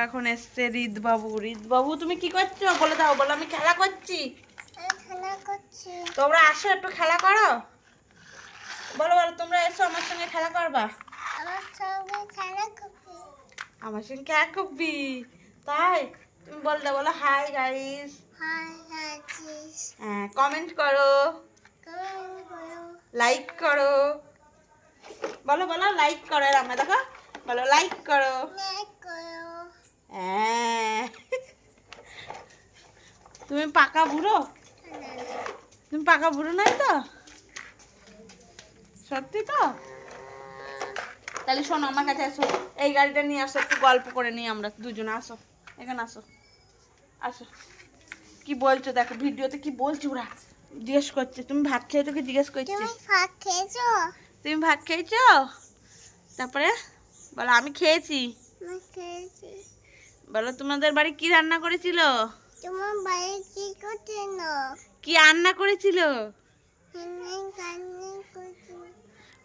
এখন এসছে রিতবাবু তুমি কি করছো বলে দাও। বলো আমি খেলা করছি। তোমরা আসো একটু খেলা করো। বলো বলো তোমরা এসো আমার সঙ্গে খেলা করবা। আমার সঙ্গে খেলা করবি তাই? তুমি বলতে বলো হাই গাইস। হ্যাঁ কমেন্ট করো, লাইক করো। বলো বলো লাইক করো। আমরা দেখো বলো লাইক করো। হ্যাঁ তুমি পাকা বুড়ো? তুমি পাকা বুড়ো নাই তো? সত্যি তো? তাহলে শোনো আমার কাছে আসো, এই গাড়িটা নিয়ে আসো, একটু গল্প করে নিই আমরা দুজনে। আসো এখানে আসো, আসো। কি বলছো দেখো ভিডিওতে কি বলছো ওরা জিজ্ঞেস করছে। তুমি ভাত খেয়েছো কি জিজ্ঞেস করছে। তুমি ভাত খেয়েছো? তারপরে বলো আমি খেয়েছি। বলো তোমাদের বাড়ি কি রান্না করেছিল? তোমার বাড়ি কি করছিল? কি রান্না করেছিল?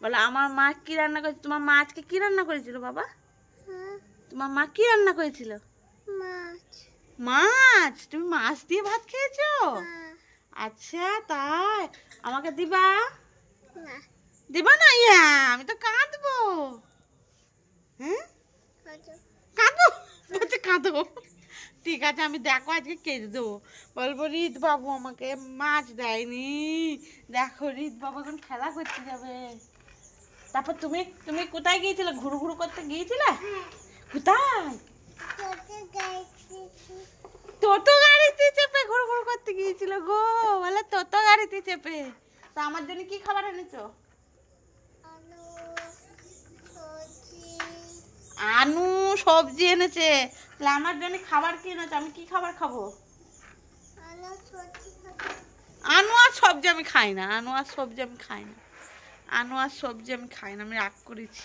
বলো আমার মা কি রান্না করেছিল। তোমার মা আজকে কি রান্না করেছিল বাবা? তোমার মা কি রান্না করেছিল? মাছ। তুমি মাছ দিয়ে ভাত খেয়েছো? আচ্ছা তাই। আমাকে দিবা? দিবা না? ইয়া আমি তো কাঁদবো। হ্যাঁ কাঁদো বলছে কাঁদো। ঠিক আছে আমি দেখো আজকে কেঁদে দেবো। বলবো রিতবাবু আমাকে মাছ দেয়নি। দেখো রিতবাবু এখন খেলা করতে যাবে। তারপর তুমি তুমি কোথায় গিয়েছিলে? ঘুরু ঘুরু করতে গিয়েছিলে? কোথায়? টোটো গাড়িতে চেপে ঘুরু ঘুরু করতে গিয়েছিল গো। বলে টোটো গাড়িতে চেপে। তা আমার জন্য কি খাবার এনেছো? আনু সবজি এনেছে। তাহলে আমার জন্য খাবার কি এনেছো? আমি কি খাবার খাবো? আনু আর সবজি আমি খাই না। আনু আর সবজি আমি খাই না। আনু আর সবজি আমি খাই না। আমি রাগ করেছি।